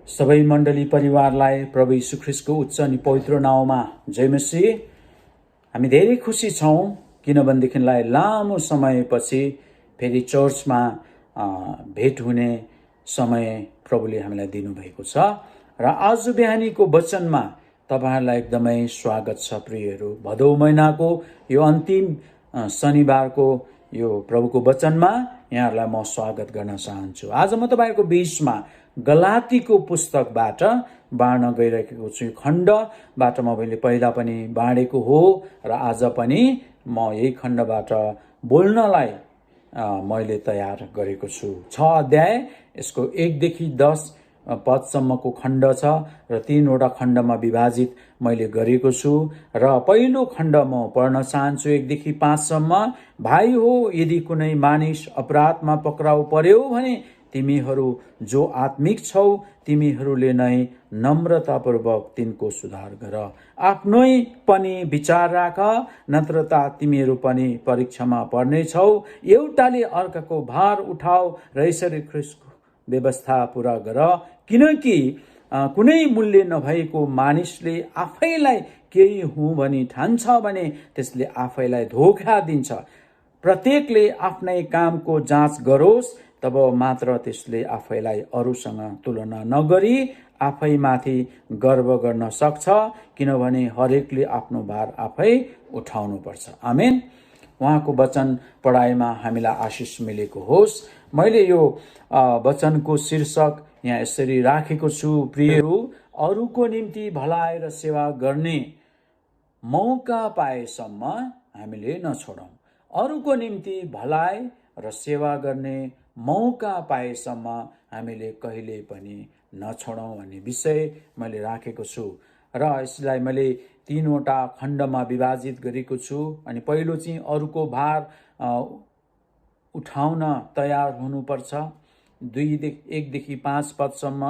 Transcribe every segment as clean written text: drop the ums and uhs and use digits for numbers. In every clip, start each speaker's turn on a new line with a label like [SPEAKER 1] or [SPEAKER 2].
[SPEAKER 1] सबै मण्डली परिवारलाई प्रभु यीशु ख्रीष्टको उच्च अनि पवित्र नाउँमा जय मसीह। हामी धेरै खुसी छौँ किनभनेदेखिलाई लामो समयपछि फेरि चर्चमा भेट हुने समय प्रभुले हामीलाई दिनुभएको छ र आज बिहानीको वचनमा तपाईहरुलाई एकदमै स्वागत छ। प्रियहरू, भदौ महिनाको यो अन्तिम शनिबारको यो प्रभुको वचनमा यहाँहरूलाई म स्वागत गर्न चाहन्छु। आज म तपाईहरुको बीचमा गलातीको पुस्तकबाट बाँड्न गइरहेको छु। खण्डबाट म पहिला पनि बाँडेको हो र आज पनि म यही खण्डबाट बोल्नलाई मैले तयार गरेको छु। 6 अध्याय, यसको 1 देखि 10 पदसम्मको खण्ड छ र 3 वटा खण्डमा विभाजित मैले गरेको छु र पहिलो खण्ड म पढ्न चाहन्छु 1 देखि 5 सम्म। भाइ हो, यदि कुनै मानिस अपराधमा पक्राउ पर्यो भने तिमीहरू जो आत्मिक छौ तिमीहरूले नै नम्रतापूर्वक तिनको सुधार गर। आफ्नै पनि विचार राख, नत्रता तिमीहरू पनि परीक्षामा पर्नेछौ। एउटाले अर्काको भार उठाऊ र यसरी ख्रीष्टको व्यवस्था पूरा गर। किनकि कुनै मूल्य नभएको मानिसले आफैलाई केही हुँ भनी ठान्छ भने त्यसले आफैलाई धोका दिन्छ। प्रत्येकले आफ्नै कामको जाँच गरोस्, तब मात्र त्यसले आफैलाई अरूसँग तुलना नगरी आफैमाथि गर्व गर्न सक्छ, किनभने हरेकले आफ्नो भार आफै उठाउनु पर्छ। आमेन। उहाँको वचन पढाइमा हामीलाई आशिष मिलेको होस्। मैले यो वचनको शीर्षक यहाँ यसरी राखेको छु, प्रियहरू, अरूको निम्ति भलाइ र सेवा गर्ने मौका पाएसम्म हामीले नछोडौं। अरूको निम्ति भलाइ र सेवा गर्ने मौका पाएसम्म हामीले कहिले पनि नछोडौं भन्ने विषय मैले राखेको छु र यसलाई मैले 3 वटा खण्डमा विभाजित गरेको छु। अनि पहिलो चाहिँ अरूको भार उठाउन तयार हुनुपर्छ, 1 देखि 5 पदसम्म,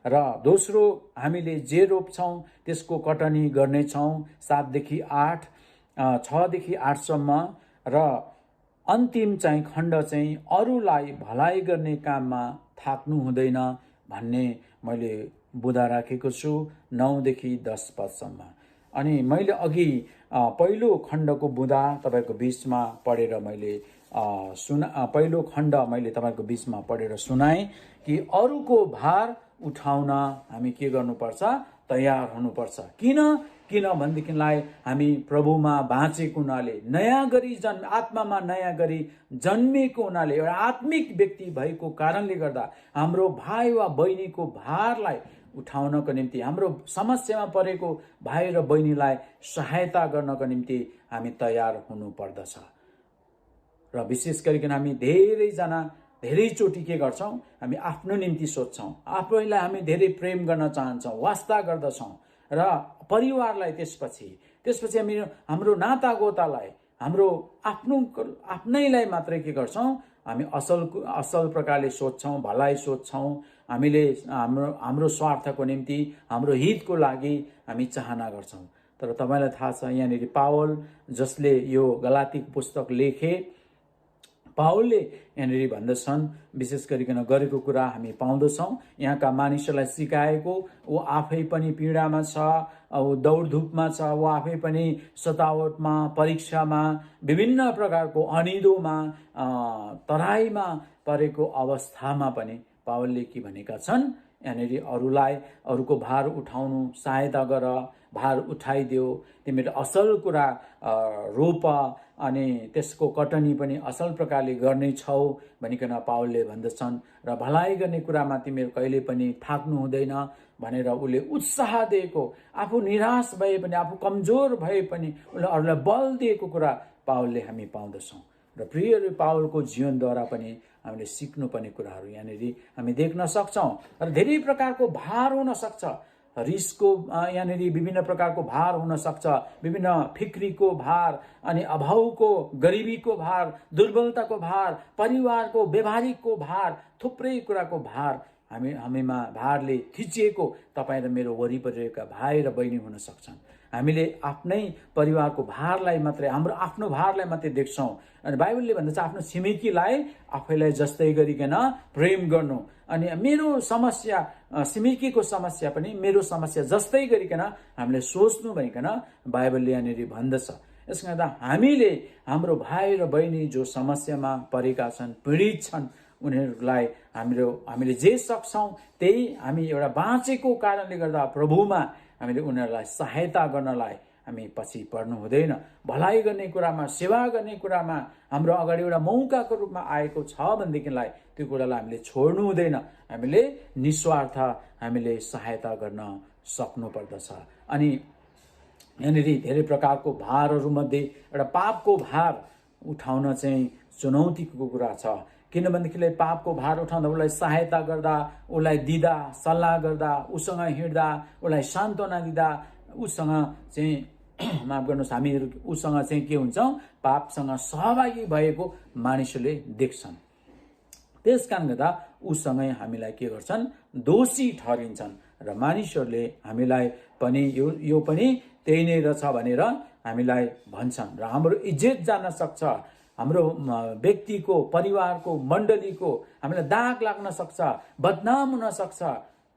[SPEAKER 1] र दोस्रो हामीले जे रोप्छौं त्यसको कटनी गर्नेछौं 7 देखि 8, 6 देखि 8 सम्म, र अन्तिम चाहिँ खण्ड चाहिँ अरूलाई भलाइ गर्ने काममा थाक्नु हुँदैन भन्ने मैले बुँदा राखेको छु 9 देखि 10 पदसम्म। अनि मैले अघि पहिलो खण्डको बुँदा तपाईको बीचमा पढेर मैले पहिलो खण्ड मैले तपाईको बीचमा पढेर सुनाएँ कि अरूको भार उठाउन हामी के गर्नुपर्छ? तयार हुनुपर्छ। किनभनेदेखिलाई हामी प्रभुमा बाँचेको हुनाले, नयाँ गरी आत्मामा नयाँ गरी जन्मेको हुनाले, एउटा आत्मिक व्यक्ति भएको कारणले गर्दा हाम्रो भाइ वा बहिनीको भारलाई उठाउनको निम्ति, हाम्रो समस्यामा परेको भाइ र बहिनीलाई सहायता गर्नको निम्ति हामी तयार हुनु पर्दछ। र विशेष गरिकन हामी धेरैचोटि के गर्छौं? हामी आफ्नो निम्ति सोच्छौं, आफैलाई हामी धेरै प्रेम गर्न चाहन्छौं, वास्ता गर्दछौं र परिवारलाई त्यसपछि हामी हाम्रो नातागोतालाई, हाम्रो आफ्नैलाई मात्रै के गर्छौं? हामी असल प्रकारले सोच्छौं, भलाइ सोच्छौं। हामीले हाम्रो स्वार्थको निम्ति, हाम्रो हितको लागि हामी चाहना गर्छौं। तर तपाईलाई थाहा छ, यहाँनिर पावल जसले यो गलाती पुस्तक लेखे, पावलले यहाँनिर भन्दछन्, विशेष गरिकन गरेको कुरा हामी पाउँदछौं। यहाँका मानिसहरूलाई सिकाएको, ऊ आफै पनि पीडामा छ, ऊ दौडधुपमा छ, ऊ आफै पनि सतावटमा, परीक्षामा, विभिन्न प्रकारको अनिदोमा, तराईमा परेको अवस्थामा पनि पावलले के भनेका छन्? यहाँनिर अरूको भार उठाउनु सहायता गर, भार उठाइदियो, तिमीले असल कुरा रोप अनि त्यसको कटनी पनि असल प्रकारले गर्नेछौ भनिकन पावलले भन्दछन्। र भलाइ गर्ने कुरामा तिमीहरू कहिले पनि थाक्नु हुँदैन भनेर उसले उत्साह दिएको, आफू निराश भए पनि, आफू कमजोर भए पनि उसले अरूलाई बल दिएको कुरा पावलले हामी पाउँदछौं। र प्रियहरू, पावलको जीवनद्वारा पनि हामीले सिक्नुपर्ने कुराहरू यहाँनिर हामी देख्न सक्छौं। र धेरै प्रकारको भार हुन सक्छ, रिसको यहाँनिर विभिन्न प्रकारको भार हुन सक्छ, विभिन्न फिक्रीको भार, अनि अभावको, गरिबीको भार, दुर्बलताको भार, परिवारको व्यवहारिकको भार, थुप्रै कुराको भार हामीमा भारले थिचिएको तपाईँ र मेरो वरिपरि रहेका भाइ र बहिनी हुन सक्छन्। हामीले आफ्नै परिवारको भारलाई मात्रै, हाम्रो आफ्नो भारलाई मात्रै देख्छौँ। अनि बाइबलले भन्दछ आफ्नो छिमेकीलाई आफैलाई जस्तै गरिकन प्रेम गर्नु। अनि मेरो समस्या, छिमेकीको समस्या पनि मेरो समस्या जस्तै गरिकन हामीले सोच्नु भइकन बाइबलले यहाँनिर भन्दछ। यसले गर्दा हामीले हाम्रो भाइ र बहिनी जो समस्यामा परेका छन्, पीडित छन्, उनीहरूलाई हामीले जे सक्छौँ त्यही हामी एउटा बाँचेको कारणले गर्दा प्रभुमा हामीले उनीहरूलाई सहायता गर्नलाई हामी पछि पर्नु हुँदैन। भलाइ गर्ने कुरामा, सेवा गर्ने कुरामा हाम्रो अगाडि एउटा मौकाको रूपमा आएको छ भनेदेखिलाई त्यो कुरालाई हामीले छोड्नु हुँदैन। हामीले निस्वार्थ हामीले सहायता गर्न सक्नु पर्दछ। अनि यहाँनिर धेरै प्रकारको भारहरूमध्ये एउटा पापको भार उठाउन चाहिँ चुनौतीको कुरा छ। किनभनेदेखिलाई पापको भार उठाउँदा उसलाई सहायता गर्दा, उसलाई दिँदा, सल्लाह गर्दा, उसँग हिँड्दा, उसलाई सान्त्वना दिँदा, उसँग चाहिँ माफ गर्नुहोस्, हामीहरू उसँग चाहिँ के हुन्छौँ, पापसँग सहभागी भएको मानिसहरूले देख्छन्। त्यस कारणले गर्दा उसँगै हामीलाई के गर्छन्, दोषी ठहरिन्छन् र मानिसहरूले हामीलाई पनि यो पनि त्यही नै रहेछ भनेर हामीलाई भन्छन् र हाम्रो इज्जत जान सक्छ, हाम्रो व्यक्तिको, परिवारको, मण्डलीको हामीलाई दाग लाग्न सक्छ, बदनाम हुन सक्छ।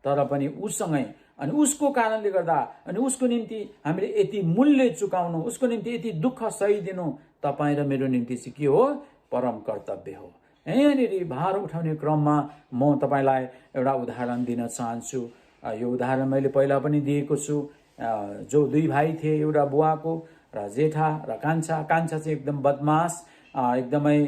[SPEAKER 1] तर पनि उसँगै अनि उसको कारणले गर्दा अनि उसको निम्ति हामीले यति मूल्य चुकाउनु, उसको निम्ति यति दुःख सहिदिनु तपाईँ र मेरो निम्ति चाहिँ के हो, परम कर्तव्य हो। यहाँनिर भार उठाउने क्रममा म तपाईँलाई एउटा उदाहरण दिन चाहन्छु। यो उदाहरण मैले पहिला पनि दिएको छु। जो दुई भाइ थिए, एउटा बुवाको र जेठा र कान्छा। कान्छा चाहिँ एकदम बदमास, एकदमै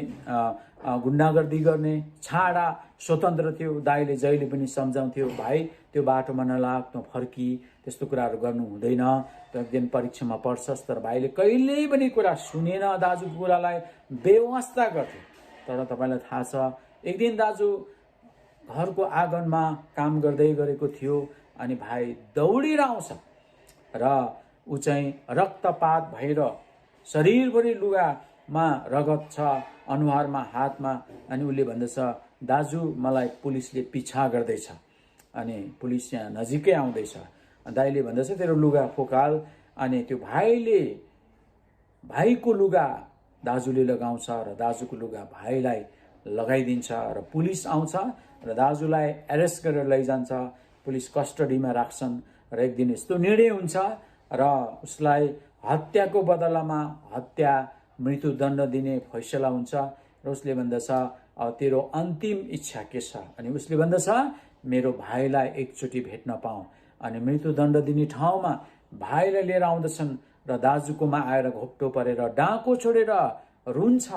[SPEAKER 1] गुन्डागर्दी गर्ने, छाडा, स्वतन्त्र थियो। दाइले जहिले पनि सम्झाउँथ्यो, भाइ त्यो बाटोमा नलाग, तँ फर्की, त्यस्तो कुराहरू गर्नु हुँदैन, त एक दिन परीक्षामा पढ्छस्। तर भाइले कहिल्यै पनि कुरा सुनेन, दाजुको कुरालाई बेवास्ता गर्थ्यो। तर तपाईँलाई थाहा छ, एक दिन दाजु घरको आँगनमा काम गर्दै गरेको थियो अनि भाइ दौडेर आउँछ र ऊ चाहिँ रक्तपात भएर शरीरभरि लुगामा रगत छ, अनुहारमा, हातमा। अनि उसले भन्दछ, दाजु मलाई पुलिसले पिछा गर्दैछ, अनि पुलिस यहाँ नजिकै आउँदैछ। दाइले भन्दछ, तेरो लुगा फोकाल। अनि त्यो भाइको लुगा दाजुले लगाउँछ र दाजुको लुगा भाइलाई लगाइदिन्छ र पुलिस आउँछ र दाजुलाई एरेस्ट गरेर लैजान्छ। पुलिस कस्टडीमा राख्छन् र एक दिन यस्तो निर्णय हुन्छ र उसलाई हत्याको बदलामा हत्या, मृत्युदण्ड दिने फैसला हुन्छ। र उसले भन्दछ, तेरो अन्तिम इच्छा के छ? अनि उसले भन्दछ, मेरो भाइलाई एकचोटि भेट्न पाऊँ। अनि मृत्युदण्ड दिने ठाउँमा भाइलाई लिएर आउँदछन् र दाजुकोमा आएर घोप्टो परेर डाँको छोडेर रुन्छ।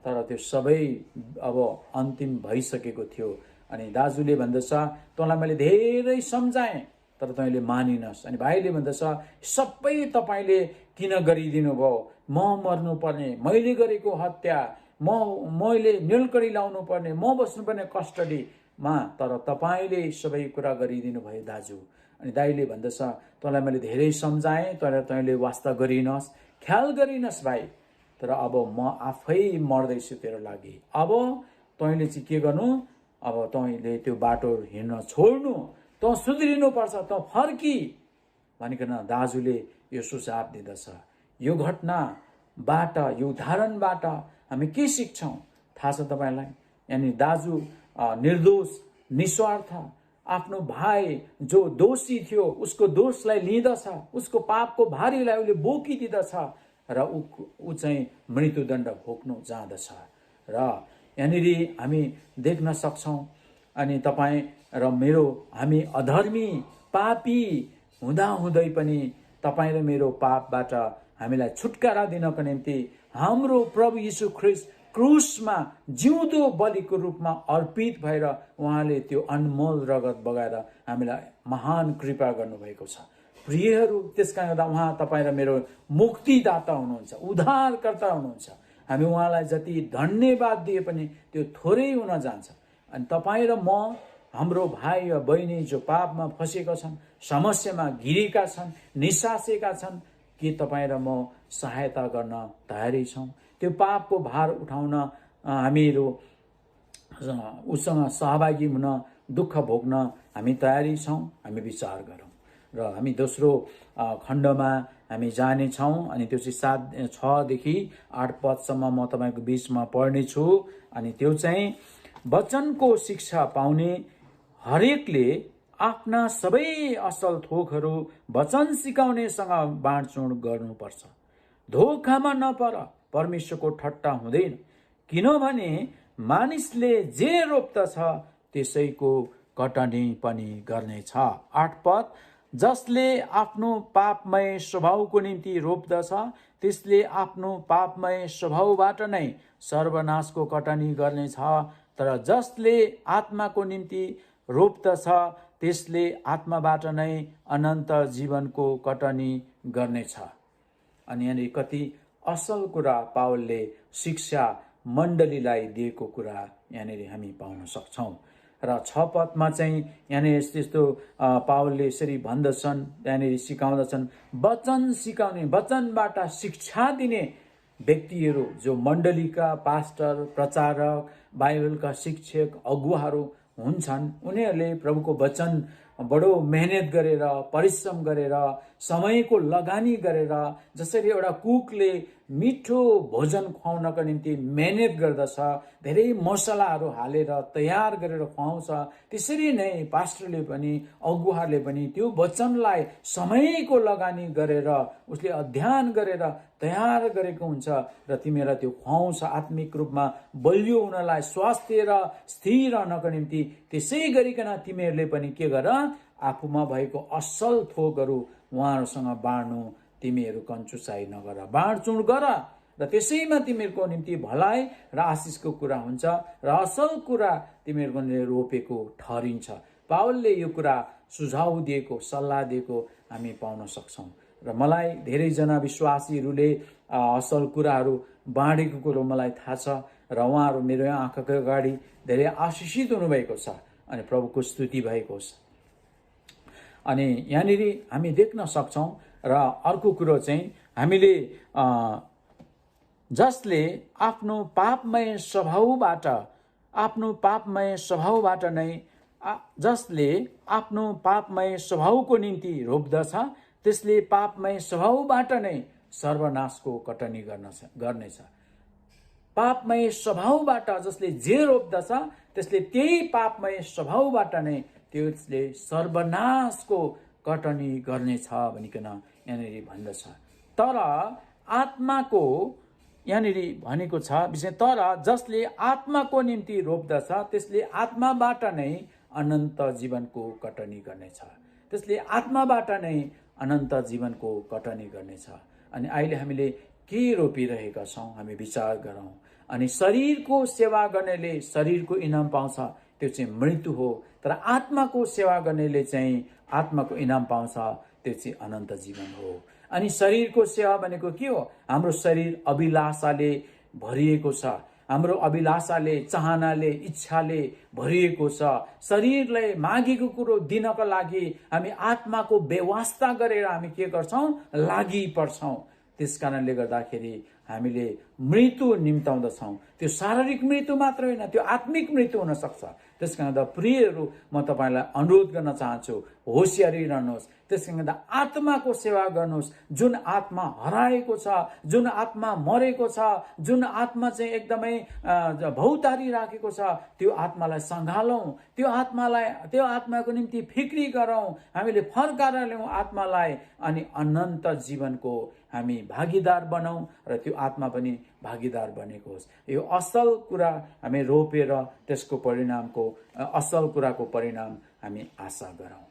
[SPEAKER 1] तर त्यो सबै अब अन्तिम भइसकेको थियो। अनि दाजुले भन्दछ, तँलाई मैले धेरै सम्झाएँ तर तैँले मानिनस्। अनि भाइले भन्दछ, सबै तपाईँले किन गरिदिनु भयो? म मर्नुपर्ने, मैले गरेको हत्या, मैले निलकडी लाउनु पर्ने, म बस्नुपर्ने कस्टडीमा, तर तपाईँले सबै कुरा गरिदिनु भयो दाजु। अनि दाइले भन्दछ, तँलाई मैले धेरै सम्झाएँ तर तैँले वास्ता गरिनस्, ख्याल गरिनस् भाइ। तर अब म आफै मर्दैछु तेरो लागि। अब तैँले चाहिँ के गर्नु? अब तैँले त्यो बाटो हिँड्न छोड्नु, तँ सुध्रिनुपर्छ, तँ फर्की भनिकन दाजुले यो सुझाव दिँदछ। यो घटनाबाट, यो उदाहरणबाट हामी के सिक्छौँ थाहा छ तपाईँलाई? यानि दाजु निर्दोष, निस्वार्थ आफ्नो भाइ जो दोषी थियो उसको दोषलाई लिँदछ, उसको पापको भारीलाई उसले बोकिदिँदछ र ऊ चाहिँ मृत्युदण्ड भोग्नु जाँदछ। र यहाँनिर हामी देख्न सक्छौँ। अनि तपाईँ र हामी अधर्मी, पापी हुँदाहुँदै पनि तपाईँ र मेरो पापबाट हामीलाई छुटकारा दिनको निम्ति हाम्रो प्रभु यीशु ख्रीष्ट क्रुसमा जिउँदो बलिको रूपमा अर्पित भएर उहाँले त्यो अनमोल रगत बगाएर हामीलाई महान कृपा गर्नुभएको छ। प्रियहरू, त्यसकारण गर्दा उहाँ तपाईँ र मेरो मुक्तिदाता हुनुहुन्छ, उद्धारकर्ता हुनुहुन्छ। हामी उहाँलाई जति धन्यवाद दिए पनि त्यो थोरै हुन जान्छ। अनि तपाईँ र म, हाम्रो भाइ र बहिनी जो पापमा फँसेका छन्, समस्यामा घिरेका छन्, निसासेका छन्, के तपाईँ र म सहायता गर्न तयारी छौँ? त्यो पापको भार उठाउन हामीहरू उसँग सहभागी हुन, दुःख भोग्न हामी तयारी छौँ? हामी विचार गरौँ। र हामी दोस्रो खण्डमा हामी जानेछौँ। अनि त्यो चाहिँ 6 देखि 8 पदसम्म म तपाईँको बीचमा पढ्नेछु। अनि त्यो चाहिँ वचनको शिक्षा पाउने हरेकले आफ्ना सबै असल थोकहरू वचन सिकाउनेसँग बाँडचुँड गर्नुपर्छ। धोखामा नपर, परमेश्वरको ठट्टा हुँदैन, किनभने मानिसले जे रोप्दछ त्यसैको कटनी पनि गर्नेछ। 8 पद, जसले आफ्नो पापमय स्वभावको निम्ति रोप्दछ त्यसले आफ्नो पापमय स्वभावबाट नै सर्वनाशको कटनी गर्नेछ। तर जसले आत्माको निम्ति रोप्दछ त्यसले आत्माबाट नै अनन्त जीवनको कटनी गर्नेछ। अनि यहाँनिर कति असल कुरा पावलले शिक्षा मण्डलीलाई दिएको कुरा यहाँनिर हामी पाउन सक्छौँ। र 6 पदमा चाहिँ यहाँनिर यस्तो पावलले यसरी भन्दछन्, यहाँनिर सिकाउँदछन्, वचन सिकाउने, वचनबाट शिक्षा दिने व्यक्तिहरू जो मण्डलीका पास्टर, प्रचारक, बाइबलका शिक्षक, अगुवाहरू हुन्छन्, उनीहरूले प्रभुको वचन बडो मेहनत गरेर, परिश्रम गरेर, समयको लगानी गरेर, जसरी एउटा कुकले मिठो भोजन खुवाउनको निम्ति मेहनत गर्दछ, धेरै मसलाहरू हालेर तयार गरेर खुवाउँछ, त्यसरी नै पास्टरले पनि, अगुवाहरूले पनि त्यो वचनलाई समयको लगानी गरेर, उसले अध्ययन गरेर तयार गरेको हुन्छ र तिमीहरूलाई त्यो खुवाउँछ आत्मिक रूपमा बलियो हुनलाई, स्वास्थ्य र स्थिर रहनको निम्ति। त्यसै गरिकन तिमीहरूले पनि के गर, आफूमा भएको असल थोकहरू उहाँहरूसँग बाँड्नु, तिमीहरू कञ्जुसाई नगर, बाँडचुँड गर र त्यसैमा तिमीहरूको निम्ति भलाइ र आशिषको कुरा हुन्छ र असल कुरा तिमीहरूको निम्ति रोपेको ठहरिन्छ। पावलले यो कुरा सुझाव दिएको, सल्लाह दिएको हामी पाउन सक्छौँ। र मलाई धेरैजना विश्वासीहरूले असल कुराहरू बाँडेको कुरो मलाई थाहा छ र उहाँहरू मेरो आँखाको अगाडि धेरै आशिषित हुनुभएको छ। अनि प्रभुको स्तुति भएको छ। अनि यहाँनिर हामी देख्न सक्छौँ। र अर्को कुरो चाहिँ हामीले जसले आफ्नो पापमय स्वभावबाट नै जसले आफ्नो पापमय स्वभावको निम्ति रोप्दछ त्यसले पापमय स्वभावबाट नै सर्वनाशको कटनी गर्नेछ। पापमय स्वभावबाट जसले जे रोप्दछ त्यसले त्यही पापमय स्वभावबाट नै त्यसले सर्वनाशको कटनी गर्नेछ भनिकन यहाँनिर भन्दछ। तर आत्माको यहाँनिर भनेको छ विषय, तर जसले आत्माको निम्ति रोप्दछ त्यसले आत्माबाट नै अनन्त जीवनको कटनी गर्नेछ। त्यसले आत्माबाट नै अनन्त जीवनको कटनी गर्नेछ। अनि अहिले हामीले के रोपिरहेका छौँ हामी विचार गरौँ। अनि शरीरको सेवा गर्नेले शरीरको इनाम पाउँछ, त्यो चाहिँ मृत्यु हो। तर आत्माको सेवा गर्नेले चाहिँ आत्माको इनाम पाउँछ, त्यो चाहिँ अनन्त जीवन हो। अनि शरीरको सेवा भनेको के हो? हाम्रो शरीर अभिलाषाले भरिएको छ, हाम्रो अभिलाषाले, चाहनाले, इच्छाले भरिएको छ। शरीरलाई मागेको कुरो दिनको लागि हामी आत्माको व्यवस्था गरेर हामी के गर्छौँ? लागि पर्छौँ। त्यस कारणले गर्दाखेरि हामीले मृत्यु निम्ताउँदछौँ। त्यो शारीरिक मृत्यु मात्र होइन, त्यो आत्मिक मृत्यु हुन सक्छ। त्यस कारण प्रियहरू, म तपाईँलाई अनुरोध गर्न चाहन्छु, होसियारी रहनुहोस्। त्यस कारण आत्माको सेवा गर्नुहोस्। जुन आत्मा हराएको छ, जुन आत्मा मरेको छ, जुन आत्मा चाहिँ एकदमै भौतारी राखेको छ, त्यो आत्मालाई सँगालौँ, त्यो आत्माको निम्ति फिक्री गरौँ, हामीले फर्काएर ल्याउँ आत्मालाई, अनि अनन्त जीवनको हामी भागीदार बनाऊ र त्यो आत्मा पनि भागीदार बनेको होस्। यो असल कुरा हामी रोपेर त्यसको परिणामको, असल कुराको परिणाम हामी आशा गरौँ।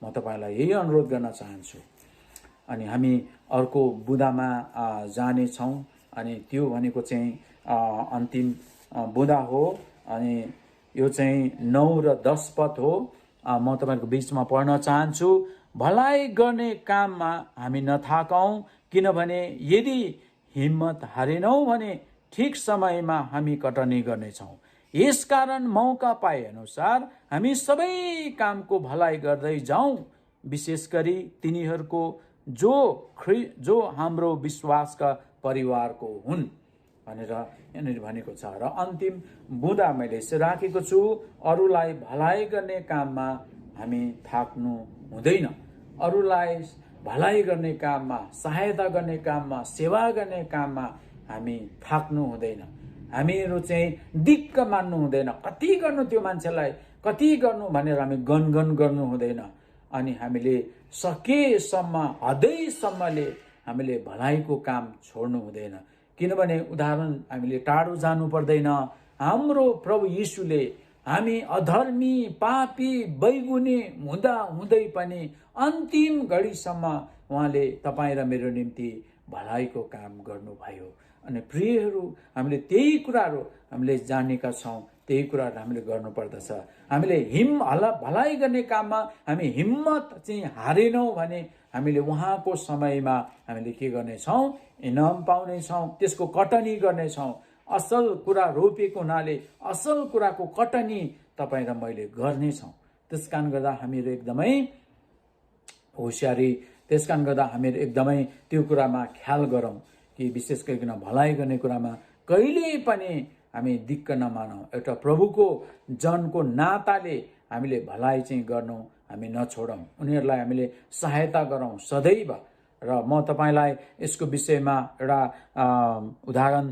[SPEAKER 1] म तपाईँलाई यही अनुरोध गर्न चाहन्छु। अनि हामी अर्को बुँदामा जानेछौँ। अनि त्यो भनेको चाहिँ अन्तिम बुँदा हो। अनि यो चाहिँ 9 र 10 पद हो। म तपाईँको बिचमा पढ्न चाहन्छु। भलाइ गर्ने काममा हामी नथाकौँ, किनभने यदि हिम्मत हारेनौँ भने ठिक समयमा हामी कटनी गर्नेछौँ। यसकारण मौका पाए अनुसार हामी सबै कामको भलाइ गर्दै जाउँ, विशेष गरी तिनीहरूको जो हाम्रो विश्वासका परिवारको हुन् भनेर यहाँनिर भनेको छ। र अन्तिम बुँदा मैले राखेको छु, अरूलाई भलाइ गर्ने काममा हामी थाक्नु हुँदैन। अरूलाई भलाइ गर्ने काममा, सहायता गर्ने काममा, सेवा गर्ने काममा हामी थाक्नु हुँदैन। हामीहरू चाहिँ दिक्क मान्नु हुँदैन। कति गर्नु त्यो मान्छेलाई, कति गर्नु भनेर हामी गनगन गर्नु हुँदैन। अनि हामीले सकेसम्म, हदैसम्मले हामीले भलाइको काम छोड्नु हुँदैन। किनभने उदाहरण हामीले टाढो जानु पर्दैन। हाम्रो प्रभु यीशुले हामी अधर्मी, पापी, बैगुनी हुँदा हुँदै पनि अन्तिम घडीसम्म उहाँले तपाईँ र मेरो निम्ति भलाइको काम गर्नुभयो। अनि प्रियहरू, हामीले त्यही कुराहरू हामीले जानेका छौँ, त्यही कुराहरू हामीले गर्नुपर्दछ। हामीले भलाइ गर्ने काममा हामी हिम्मत चाहिँ हारेनौँ भने हामीले उहाँको समयमा हामीले के गर्नेछौँ? इनाम पाउनेछौँ, त्यसको कटनी गर्नेछौँ। असल कुरा रोपेको हुनाले असल कुराको कटनी तपाईँ र मैले गर्नेछौँ। त्यस कारण गर्दा हामीहरू एकदमै होसियारी, त्यस कारण गर्दा हामीहरू एकदमै त्यो कुरामा ख्याल गरौँ कि विशेष गरिकन भलाइ गर्ने कुरामा कहिले पनि हामी दिक्क नमानौँ। एउटा प्रभुको जनको नाताले हामीले भलाइ चाहिँ गर्नु हामी नछोडौँ। उनीहरूलाई हामीले सहायता गरौँ सदैव। र म तपाईँलाई यसको विषयमा एउटा उदाहरण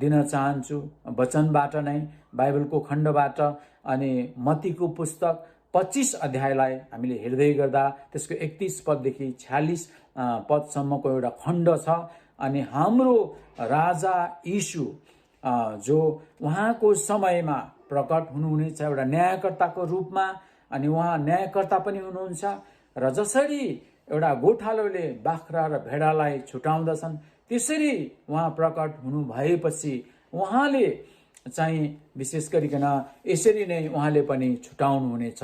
[SPEAKER 1] दिन चाहन्छु वचनबाट नै, बाइबलको खण्डबाट। अनि मत्तीको पुस्तक 25 अध्यायलाई हामीले हेर्दै गर्दा त्यसको 31 पददेखि 46 पदसम्मको एउटा खण्ड छ। अनि हाम्रो राजा यीशु जो उहाँको समयमा प्रकट हुनुहुनेछ एउटा न्यायकर्ताको रूपमा। अनि उहाँ न्यायकर्ता पनि हुनुहुन्छ। र जसरी एउटा गोठालोले बाख्रा र भेडालाई छुटाउँदछन्, त्यसरी उहाँ प्रकट हुनु भएपछि उहाँले चाहिँ विशेष गरिकन यसरी नै उहाँले पनि छुटाउनु हुनेछ।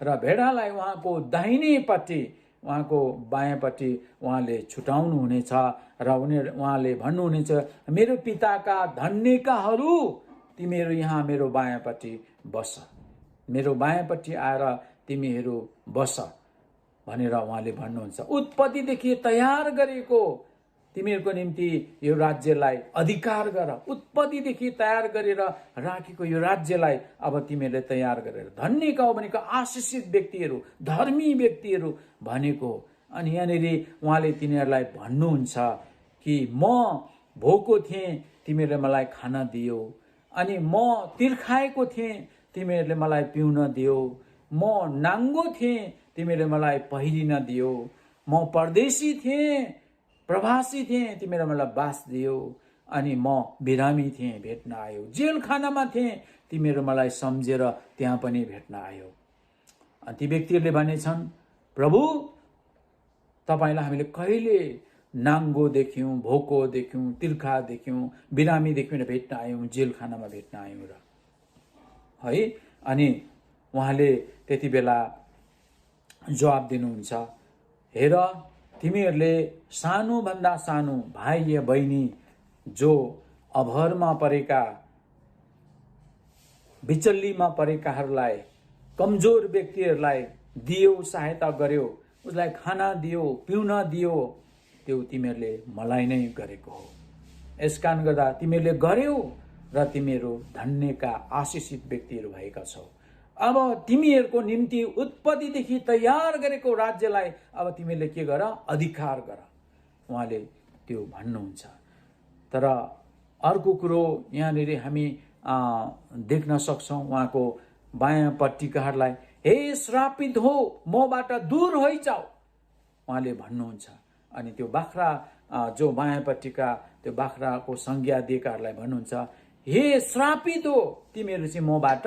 [SPEAKER 1] र भेडालाई उहाँको दाहिनेपट्टि, उहाँको बायाँपट्टि उहाँले छुटाउनु हुनेछ। र उहाँले भन्नुहुनेछ, मेरो पिताका धन्यकाहरू तिमीहरू यहाँ मेरो बायाँपट्टि बस, मेरो बायाँपट्टि आएर तिमीहरू बस भनेर उहाँले भन्नुहुन्छ। उत्पत्तिदेखि तयार गरेको तिमीहरूको निम्ति यो राज्यलाई अधिकार गर। उत्पत्तिदेखि तयार गरेर राखेको यो राज्यलाई अब तिमीहरूले तयार गरेर, धन्यका हो भनेको आशिषित व्यक्तिहरू, धर्मी व्यक्तिहरू भनेको। अनि यहाँनिर उहाँले तिनीहरूलाई भन्नुहुन्छ कि म भोको थिएँ, तिमीहरूले मलाई खाना दियो। अनि म तिर्खाएको थिएँ, तिमीहरूले मलाई पिउन दियो। म नाङ्गो थिएँ, तिमीहरूले मलाई पहिरिन दियो। म परदेशी थिएँ, प्रवासी थिएँ, तिमीले मलाई बास दियो। अनि म बिरामी थिएँ, भेट्न आयो। जेल खानामा थिएँ, तिमीहरू मलाई सम्झेर त्यहाँ पनि भेट्न आयो। अनि ती व्यक्तिहरूले भनेछन्, प्रभु तपाईँलाई हामीले कहिले नाङ्गो देख्यौँ, भोको देख्यौँ, तिर्खा देख्यौँ, बिरामी देख्यौँ र भेट्न आयौँ, जेल खानामा भेट्न आयौँ र है। अनि उहाँले त्यति बेला जवाब दिनुहुन्छ, हेर तिमीहरूले सानोभन्दा सानो भाइ या बहिनी जो अभरमा परेका, बिचल्लीमा परेकाहरूलाई, कमजोर व्यक्तिहरूलाई दियो, सहायता गर्यो, उसलाई खाना दियो, पिउन दियो, त्यो तिमीहरूले मलाई नै गरेको हो। यस कारण गर्दा तिमीहरूले गर्यौ र तिमीहरू धन्यका आशिषित व्यक्तिहरू भएका छौ। अब तिमीहरूको निम्ति उत्पत्तिदेखि तयार गरेको राज्यलाई अब तिमीहरूले के गर? अधिकार गर, उहाँले त्यो भन्नुहुन्छ। तर अर्को कुरो यहाँनिर हामी देख्न सक्छौँ, उहाँको बायाँपट्टिकाहरूलाई, हे श्रापित हो, मबाट दूर होइजाऊ, उहाँले भन्नुहुन्छ। अनि त्यो बाख्रा जो बायाँपट्टिका त्यो बाख्राको संज्ञा दिएकाहरूलाई भन्नुहुन्छ, हे श्रापित हो, तिमीहरू चाहिँ मबाट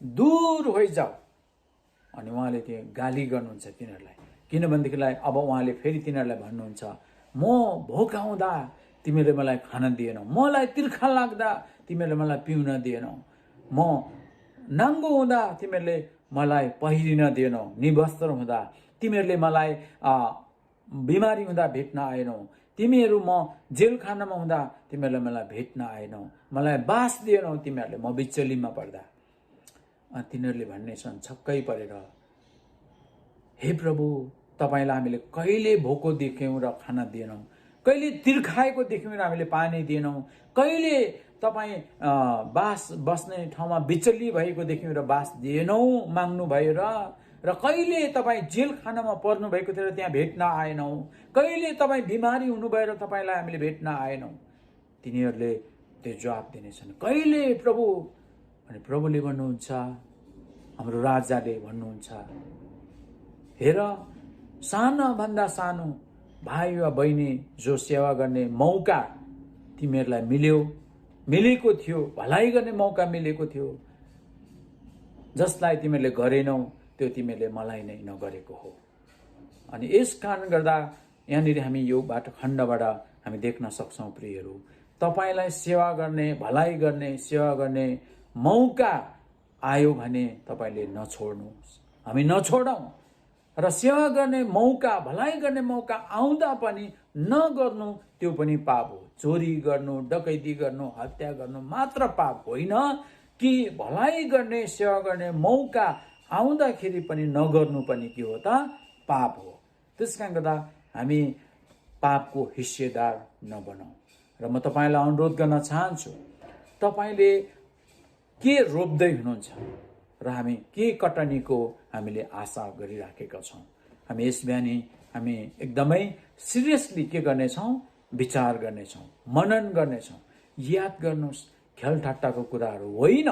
[SPEAKER 1] दूर होइजाऊ। अनि उहाँले त्यो गाली गर्नुहुन्छ तिनीहरूलाई। किनभनेदेखिलाई अब उहाँले फेरि तिनीहरूलाई भन्नुहुन्छ, म भोका हुँदा तिमीहरूले मलाई खाना दिएनौ, मलाई तिर्खा लाग्दा तिमीहरूले मलाई पिउन दिएनौ, म नाङ्गो हुँदा तिमीहरूले मलाई पहिरिन दिएनौ, निवस्त्र हुँदा तिमीहरूले मलाई बिमारी हुँदा भेट्न आएनौ, तिमीहरू म जेल खानामा हुँदा तिमीहरूले मलाई भेट्न आएनौ, मलाई बास दिएनौ तिमीहरूले म बिचल्लीमा पर्दा। तिनीहरूले भन्ने छन् छक्कै परेर, हे प्रभु तपाईँलाई हामीले कहिले भोको देख्यौँ र खाना दिएनौँ, कहिले तिर्खाएको देख्यौँ र हामीले पानी दिएनौँ, कहिले तपाईँ बास बस्ने ठाउँमा बिचल्ली भएको देख्यौँ र बास दिएनौँ माग्नु भयो र र कहिले तपाईँ जेल खानामा पर्नु भएको थियो र त्यहाँ भेट्न आएनौँ, कहिले तपाईँ बिमारी हुनुभयो र तपाईँलाई हामीले भेट्न आएनौँ, तिनीहरूले त्यो जवाब दिनेछन्, कहिले प्रभु? अनि प्रभुले भन्नुहुन्छ, हाम्रो राजाले भन्नुहुन्छ, हेर, सानोभन्दा सानो भाइ वा बहिनी जो सेवा गर्ने मौका तिमीहरूलाई मिलेको थियो, भलाइ गर्ने मौका मिलेको थियो, जसलाई तिमीहरूले गरेनौ त्यो तिमीहरूले मलाई नै नगरेको हो। अनि यस कारण गर्दा यहाँनिर हामी यो खण्डबाट हामी देख्न सक्छौँ प्रियहरू, तपाईँलाई सेवा गर्ने, भलाइ गर्ने, सेवा गर्ने मौका आयो भने तपाईँले नछोड्नुहोस्, हामी नछोडौँ। र सेवा गर्ने मौका, भलाइ गर्ने मौका आउँदा पनि नगर्नु त्यो पनि पाप हो। चोरी गर्नु, डकैती गर्नु, हत्या गर्नु मात्र पाप होइन कि भलाइ गर्ने, सेवा गर्ने मौका आउँदाखेरि पनि नगर्नु पनि के हो त? पाप हो। त्यसकारण गर्दा हामी पापको हिस्सेदार नबनौँ। र म तपाईँलाई अनुरोध गर्न चाहन्छु, तपाईँले के रोप्दै हुनुहुन्छ र हामी के कटनीको हामीले आशा गरिराखेका छौँ? हामी यस बिहानी हामी एकदमै सिरियसली के गर्नेछौँ? विचार गर्नेछौँ, मनन गर्नेछौँ। याद गर्नुहोस्, खेलठट्टाको कुराहरू होइन।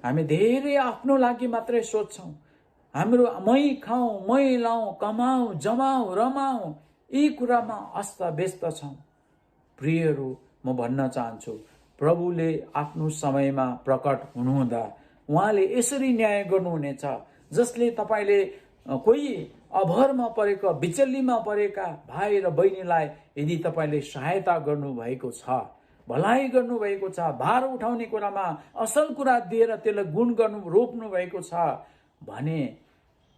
[SPEAKER 1] हामी धेरै आफ्नो लागि मात्रै सोच्छौँ, हाम्रो मै खाउँ, मै लाउँ, कमाउँ, जमाउँ, रमाउँ, यी कुरामा अस्तव्यस्त छौँ। प्रियहरू, म भन्न चाहन्छु, प्रभुले आफ्नो समयमा प्रकट हुनुहुँदा उहाँले यसरी न्याय गर्नुहुनेछ, जसले तपाईँले कोही अभरमा परेका, बिचल्लीमा परेका भाइ र बहिनीलाई यदि तपाईँले सहायता गर्नुभएको छ, भलाइ गर्नुभएको छ, भार उठाउने कुरामा असल कुरा दिएर त्यसलाई गुण रोप्नु भएको छ भने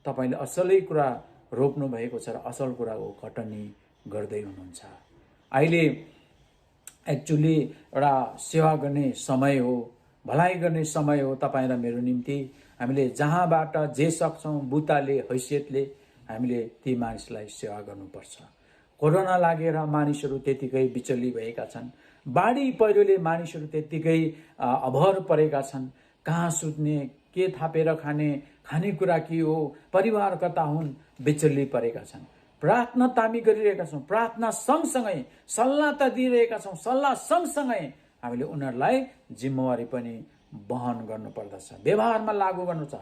[SPEAKER 1] तपाईँले असलै कुरा रोप्नु भएको छ र असल कुराको कटनी गर्दै हुनुहुन्छ। अहिले एक्चुअली एउटा सेवा गर्ने समय हो, भलाइ गर्ने समय हो तपाईँ र मेरो निम्ति। हामीले जहाँबाट जे सक्छौँ बुताले, हैसियतले हामीले ती मानिसलाई सेवा गर्नुपर्छ। कोरोना लागेर मानिसहरू त्यतिकै बिचल्ली भएका छन्, बाढी पहिरोले मानिसहरू त्यतिकै अभर परेका छन्। कहाँ सुत्ने, के थापेर खाने, खानेकुरा के हो, परिवार कता हुन्, बिचल्ली परेका छन्। प्रार्थना तामी गरिरहेका छौँ, प्रार्थना सँगसँगै सल्लाह त दिइरहेका छौँ, सल्लाह सँगसँगै हामीले उनीहरूलाई जिम्मेवारी पनि वहन गर्नुपर्दछ, व्यवहारमा लागू गर्नुपर्छ।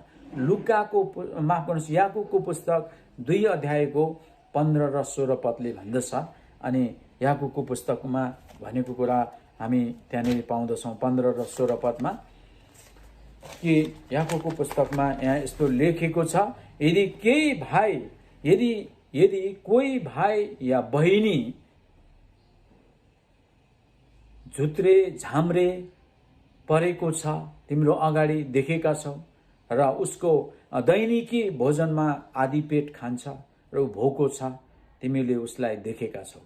[SPEAKER 1] याकुबको पुस्तक 2 अध्यायको 15 र 16 पदले भन्दछ। अनि याकुबको पुस्तकमा भनेको कुरा हामी त्यहाँनिर पाउँदछौँ 15 र 16 पदमा कि याकुबको पुस्तकमा यहाँ यस्तो लेखेको छ, यदि कोही भाइ या बहिनी झुत्रे झाम्रे परेको छ, तिम्रो अगाडि देखेका छौ, र उसको दैनिकी भोजनमा आधी पेट खान्छ र ऊ भोको छ, तिमीले उसलाई देखेका छौ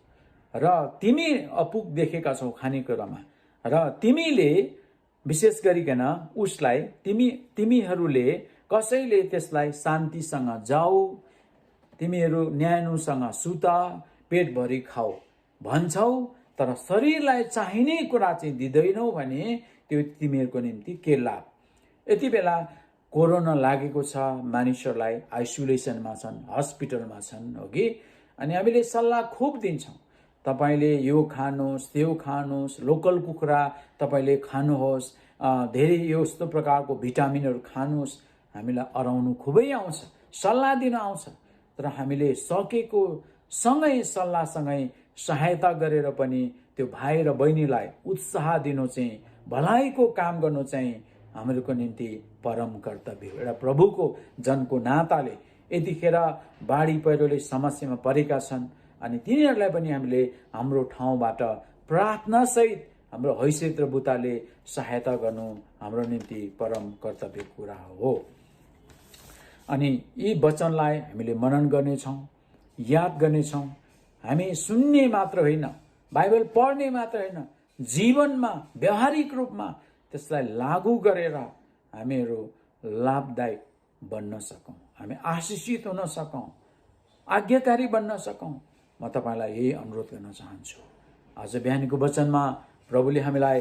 [SPEAKER 1] र तिमी अपुग देखेका छौ खानेकुरामा, र तिमीले विशेष गरिकन उसलाई तिमीहरूले कसैले त्यसलाई शान्तिसँग जाऊ, तिमीहरू न्यानोसँग सुत, पेटभरि खाऊ भन्छौ, तर शरीरलाई चाहिने कुरा चाहिँ दिँदैनौ भने त्यो तिमीहरूको निम्ति के लाभ? यति बेला कोरोना लागेको छ, मानिसहरूलाई आइसोलेसनमा छन्, हस्पिटलमा छन्, हो कि? अनि हामीले सल्लाह खुब दिन्छौँ, तपाईँले यो खानुहोस्, त्यो खानुहोस्, लोकल कुखुरा तपाईँले खानुहोस्, धेरै यस्तो प्रकारको भिटामिनहरू खानुहोस्। हामीलाई अराउनु खुबै आउँछ, सल्लाह दिन आउँछ, तर हामीले सकेको सँगै सल्लाहसँगै सहायता गरेर पनि त्यो भाइ र बहिनीलाई उत्साह दिनु चाहिँ, भलाइको काम गर्नु चाहिँ हाम्रो निम्ति परम कर्तव्य हो। एउटा प्रभुको जनको नाताले यतिखेर बाढी पहिरोले समस्यामा परेका छन्, अनि तिनीहरूलाई पनि हामीले हाम्रो ठाउँबाट प्रार्थनासहित हाम्रो हैसियत र बुताले सहायता गर्नु हाम्रो निम्ति परम कर्तव्य कुरा हो। अनि यी वचनलाई हामीले मनन गर्नेछौँ, याद गर्नेछौँ। हामी सुन्ने मात्र होइन, बाइबल पढ्ने मात्र होइन, जीवनमा व्यावहारिक रूपमा त्यसलाई लागू गरेर हामीहरू लाभदायक बन्न सकौँ, हामी आशिषित हुन सकौँ, आज्ञाकारी बन्न सकौँ। म तपाईँलाई यही अनुरोध गर्न चाहन्छु। आज बिहानीको वचनमा प्रभुले हामीलाई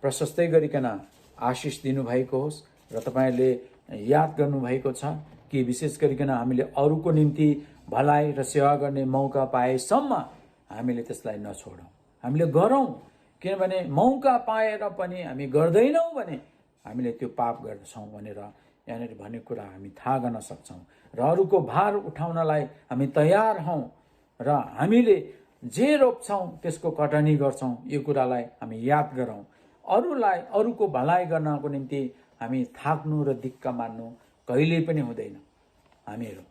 [SPEAKER 1] प्रशस्तै गरिकन आशिष दिनुभएको होस् र तपाईँहरूले याद गर्नुभएको छ कि विशेष गरिकन हामीले अरूको निम्ति भलाइ र सेवा गर्ने मौका पाएसम्म हामीले त्यसलाई नछोडौँ, हामीले गरौँ। किनभने मौका पाएर पनि हामी गर्दैनौँ भने हामीले त्यो पाप गर्दछौँ भनेर यहाँनिर भनेको कुरा हामी थाहा गर्न सक्छौँ। र अरूको भार उठाउनलाई हामी तयार हौँ र हामीले जे रोप्छौँ त्यसको कटनी गर्छौँ, यो कुरालाई हामी याद गरौँ। अरूलाई अरूको भलाइ गर्नको निम्ति हामी थाक्नु र दिक्क मान्नु कहिल्यै पनि हुँदैन। हामीहरू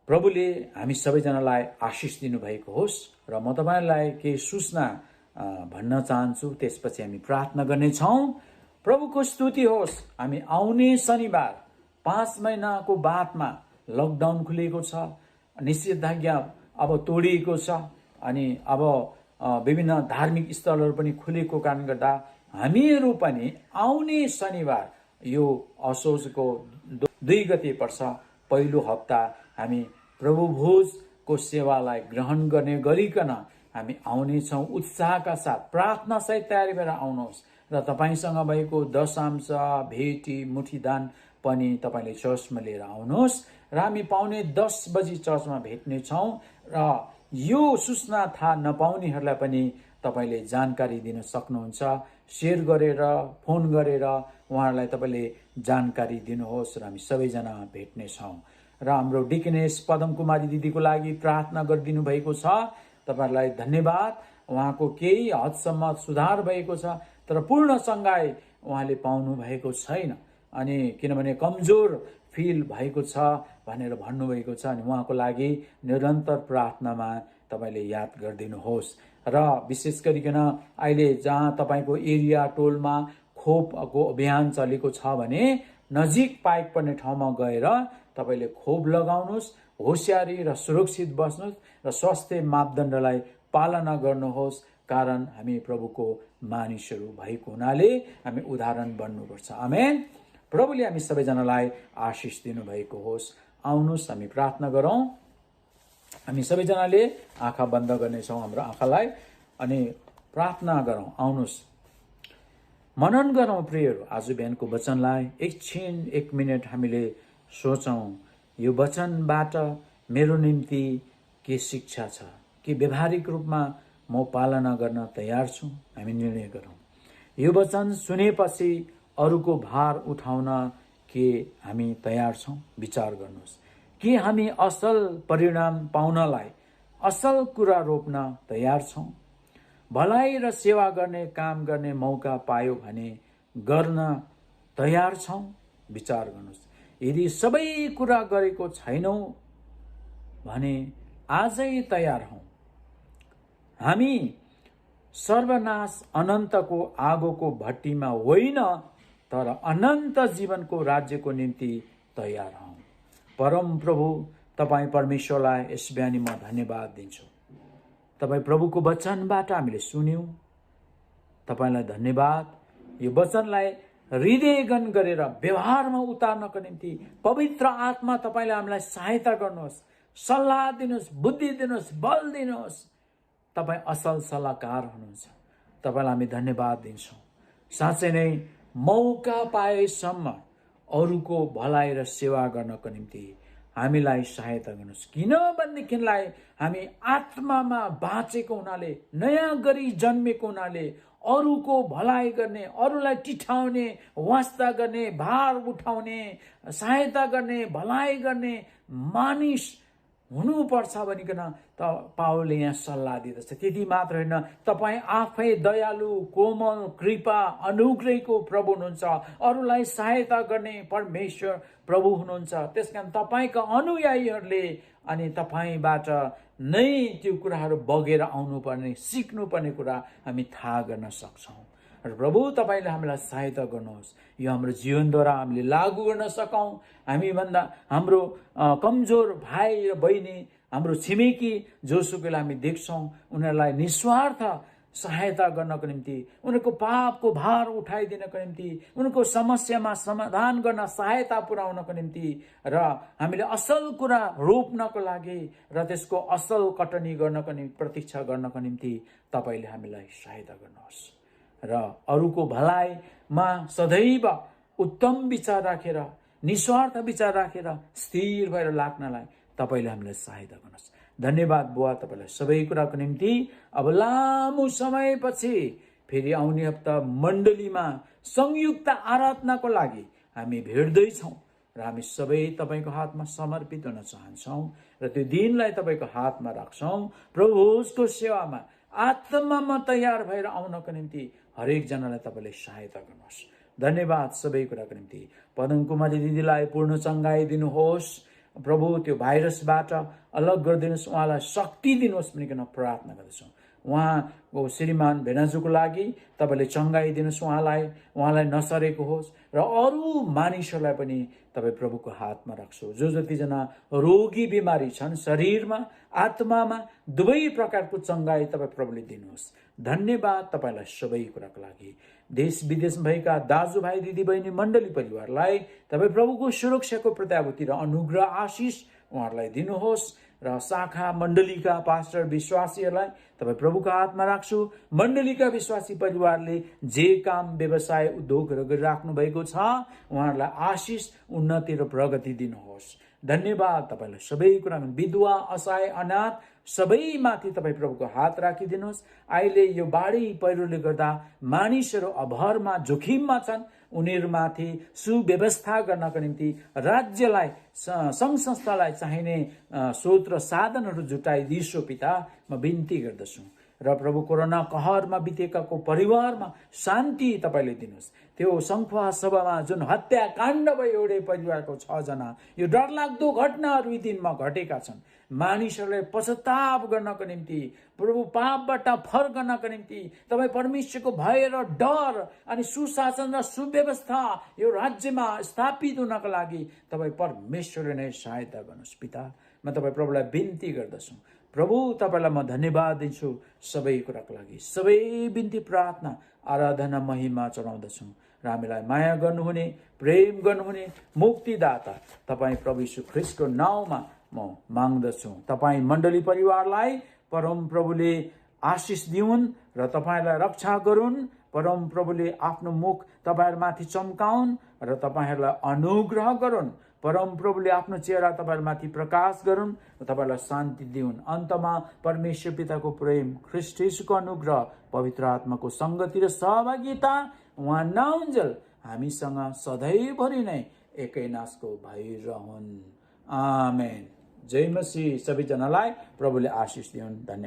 [SPEAKER 1] प्रभुले हामी सबैजनालाई आशिष दिनुभएको होस्। र म तपाईँलाई केही सूचना भन्न चाहन्छु, त्यसपछि हामी प्रार्थना गर्नेछौँ। प्रभुको स्तुति होस्। हामी आउने शनिबार 5 महिनाको बादमा लकडाउन खुलेको छ, निषेधाज्ञा अब तोडिएको छ, अनि अब विभिन्न धार्मिक स्थलहरू पनि खुलेको कारणले गर्दा हामीहरू पनि आउने शनिबार यो असोजको 2 गते पर्छ, पहिलो हप्ता हामी प्रभु भोजको सेवालाई ग्रहण गर्ने गरिकन हामी आउनेछौँ। उत्साहका साथ प्रार्थना सहित तयारी भएर आउनुहोस् र तपाईँसँग भएको दशांश, भेटी, मुठीदान पनि तपाईँले चर्चमा लिएर आउनुहोस् र हामी पाउने 10 बजी चर्चमा भेट्नेछौँ। र यो सूचना थाहा नपाउनेहरूलाई पनि तपाईँले जानकारी दिन सक्नुहुन्छ। शेयर गरेर, फोन गरेर उहाँहरूलाई तपाईँले जानकारी दिनुहोस् र हामी सबैजना भेट्नेछौँ। र हाम्रो डिकेनेस पदम कुमारी दिदीको लागि प्रार्थना गरिदिनु भएको छ, तपाईँहरूलाई धन्यवाद। उहाँको केही हदसम्म सुधार भएको छ, तर पूर्ण चङ्गाई उहाँले पाउनु भएको छैन, अनि किनभने कमजोर फिल भएको छ भनेर भन्नुभएको छ। अनि उहाँको लागि निरन्तर प्रार्थनामा तपाईँले याद गरिदिनुहोस्। र विशेष गरिकन अहिले जहाँ तपाईँको एरिया टोलमा खोपको अभियान चलेको छ भने नजिक पाइक पर्ने ठाउँमा गएर तपाईँले खोप लगाउनुहोस्, होसियारी र सुरक्षित बस्नुहोस् र स्वास्थ्य मापदण्डलाई पालना गर्नुहोस्। कारण हामी प्रभुको मानिसहरू भएको हुनाले हामी उदाहरण बन्नुपर्छ। आमेन। प्रभुले हामी सबैजनालाई आशिष दिनुभएको होस्। आउनुहोस् हामी प्रार्थना गरौँ। हामी सबैजनाले आँखा बन्द गर्नेछौँ हाम्रो आँखालाई, अनि प्रार्थना गरौँ। आउनुहोस् मनन गरौँ प्रियहरू, आज बिहानको वचनलाई एकछिन 1 मिनट हामीले सोचौँ। यो वचनबाट मेरो निम्ति के शिक्षा छ, के व्यावहारिक रूपमा म पालना गर्न तयार छु, हामी निर्णय गरौँ। यो वचन सुनेपछि अरूको भार उठाउन के हामी तयार छौँ, विचार गर्नुहोस्। के हामी असल परिणाम पाउनलाई असल कुरा रोप्न तयार छौँ? भलाइ र सेवा गर्ने काम गर्ने मौका पायो भने गर्न तयार छौँ? विचार गर्नुहोस्। यदि सबै कुरा गरेको छैनौँ भने आजै तयार हौँ। हामी सर्वनाश अनन्तको आगोको भट्टीमा होइन, तर अनन्त जीवनको राज्यको निम्ति तयार हौँ। परम प्रभु तपाईँ परमेश्वरलाई यस बिहानी म धन्यवाद दिन्छु। तपाईँ प्रभुको वचनबाट हामीले सुन्यौँ, तपाईँलाई धन्यवाद। यो वचनलाई हृदयगन गरेर व्यवहारमा उतार्नको निम्ति पवित्र आत्मा तपाईँले हामीलाई सहायता गर्नुहोस्, सल्लाह दिनुहोस्, बुद्धि दिनुहोस्, बल दिनुहोस्। तपाईँ असल सल्लाहकार हुनुहुन्छ। तपाईँलाई हामी धन्यवाद दिन्छौँ। साँच्चै नै मौका पाएसम्म अरूको भलाइ र सेवा गर्नको निम्ति हामीलाई सहायता गर्नुहोस्। किनभनेदेखिलाई हामी आत्मामा बाँचेको हुनाले, नयाँ गरी जन्मेको हुनाले अरूको भलाइ गर्ने, अरूलाई टिठाउने, वास्ता गर्ने, भार उठाउने, सहायता गर्ने, भलाइ गर्ने मानिस हुनुपर्छ भनिकन त पावलले यहाँ सल्लाह दिँदछ। त्यति मात्र होइन, तपाईँ आफै दयालु, कोमल, कृपा, अनुग्रहको प्रभु हुनुहुन्छ। अरूलाई सहायता गर्ने परमेश्वर प्रभु हुनुहुन्छ। त्यसकारण तपाईँका अनुयायीहरूले अनि तपाईँबाट नै त्यो कुराहरू बगेर आउनुपर्ने, सिक्नुपर्ने कुरा हामी थाहा गर्न सक्छौँ। र प्रभु तपाईँले हामीलाई सहायता गर्नुहोस्। यो हाम्रो जीवनद्वारा हामीले लागू गर्न सकौँ। हामीभन्दा हाम्रो कमजोर भाइ र बहिनी, हाम्रो छिमेकी जोसुकैलाई हामी देख्छौँ, उनीहरूलाई निस्वार्थ सहायता गर्नको निम्ति, उनीहरूको पापको भार उठाइदिनको निम्ति, उनीहरूको समस्यामा समाधान गर्न सहायता पुर्याउनको निम्ति र हामीले असल कुरा रोप्नको लागि र त्यसको असल कटनी गर्नको निम्ति, प्रतीक्षा गर्नको निम्ति तपाईँले हामीलाई सहायता गर्नुहोस्। र अरूको भलाइमा सदैव उत्तम विचार राखेर निस्वार्थ विचार राखेर स्थिर भएर लाग्नलाई तपाईँले हामीलाई सहायता गर्नुहोस्। धन्यवाद बुवा तपाईँलाई सबै कुराको निम्ति। अब लामो समयपछि फेरि आउने हप्ता मण्डलीमा संयुक्त आराधनाको लागि हामी भेट्दैछौँ र हामी सबै तपाईँको हातमा समर्पित हुन चाहन्छौँ र त्यो दिनलाई तपाईँको हातमा राख्छौँ। प्रभु उसको सेवामा आत्मामा तयार भएर आउनको निम्ति हरेकजनालाई तपाईँले सहायता गर्नुहोस्। धन्यवाद सबै कुराको निम्ति। पदम कुमारी दिदीलाई पूर्ण चङ्गाई दिनुहोस् प्रभु, त्यो भाइरसबाट अलग गरिदिनुहोस्, उहाँलाई शक्ति दिनुहोस् भनिकन प्रार्थना गर्दछौँ। उहाँको श्रीमान भेनाजुको लागि तपाईँले चङ्गाई दिनुहोस्, उहाँलाई नसरेको होस् र अरू मानिसहरूलाई पनि तपाईँ प्रभुको हातमा राख्छु। जो जतिजना रोगी बिमारी छन् शरीरमा आत्मामा दुवै प्रकारको चङ्गाई तपाईँ प्रभुले दिनुहोस्। धन्यवाद तपाईँलाई सबै कुराको लागि। देश विदेशमा भएका दाजुभाइ दिदीबहिनी मण्डली परिवारलाई तपाईँ प्रभुको सुरक्षाको प्रत्याभूति र अनुग्रह आशिष उहाँहरूलाई दिनुहोस् र शाखा मण्डलीका पास्टर विश्वासीहरूलाई तपाईँ प्रभुको हातमा राख्छु। मण्डलीका विश्वासी परिवारले जे काम व्यवसाय उद्योगहरू गरिराख्नु भएको छ उहाँहरूलाई आशिष उन्नति र प्रगति दिनुहोस्। धन्यवाद तपाईँलाई सबै कुरामा। विधवा असहाय अनाथ सबैमाथि तपाईँ प्रभुको हात राखिदिनुहोस्। अहिले यो बाढी पहिरोले गर्दा मानिसहरू अभरमा जोखिममा छन्, उनीहरूमाथि सुव्यवस्था गर्नको निम्ति राज्यलाई सङ्घ संस्थालाई चाहिने स्रोत र साधनहरू जुटाइदिसो पिता म बिन्ती गर्दछु। र प्रभु कोरोना कहरमा बितेकाको परिवारमा शान्ति तपाईँले दिनुहोस्। त्यो सङ्खुवा सभामा जुन हत्याकाण्ड भयो एउटै परिवारको 6 जना, यो डरलाग्दो घटनाहरू यी दिनमा घटेका छन्। मानिसहरूलाई पश्चाताप गर्नको निम्ति, प्रभु पापबाट फर्कनको निम्ति तपाईँ परमेश्वरको भय र डर अनि सुशासन र सुव्यवस्था यो राज्यमा स्थापित हुनको लागि तपाईँ परमेश्वरले नै सहायता गर्नुहोस् पिता। म तपाईँ प्रभुलाई बिन्ती गर्दछु। प्रभु तपाईँलाई म धन्यवाद दिन्छु सबै कुराको लागि। सबै बिन्ती प्रार्थना आराधना महिमा चढाउँदछु र हामीलाई माया गर्नुहुने, प्रेम गर्नुहुने मुक्तिदाता तपाईँ प्रभु यीशु ख्रीष्टको नाउँमा म माग्दछु। तपाईँ मण्डली परिवारलाई परम प्रभुले आशिष दिउन् र तपाईँलाई रक्षा गरून्। परम प्रभुले आफ्नो मुख तपाईँहरूमाथि चम्काउन् र तपाईँहरूलाई अनुग्रह गरून्। परम प्रभुले आफ्नो चेहरा तपाईँहरूमाथि प्रकाश गरून् र तपाईँलाई शान्ति दिउन्। अन्तमा परमेश्वर पिताको प्रेम, ख्रीष्ट येशूको अनुग्रह, पवित्र आत्माको सङ्गति र सहभागिता उहाँ नहुन्जेल हामीसँग सधैँभरि नै एकै नासको भइरहन्। आमेन। जय मसीह। सबैजनालाई प्रभुले आशिष दिउन्। धन्यवाद।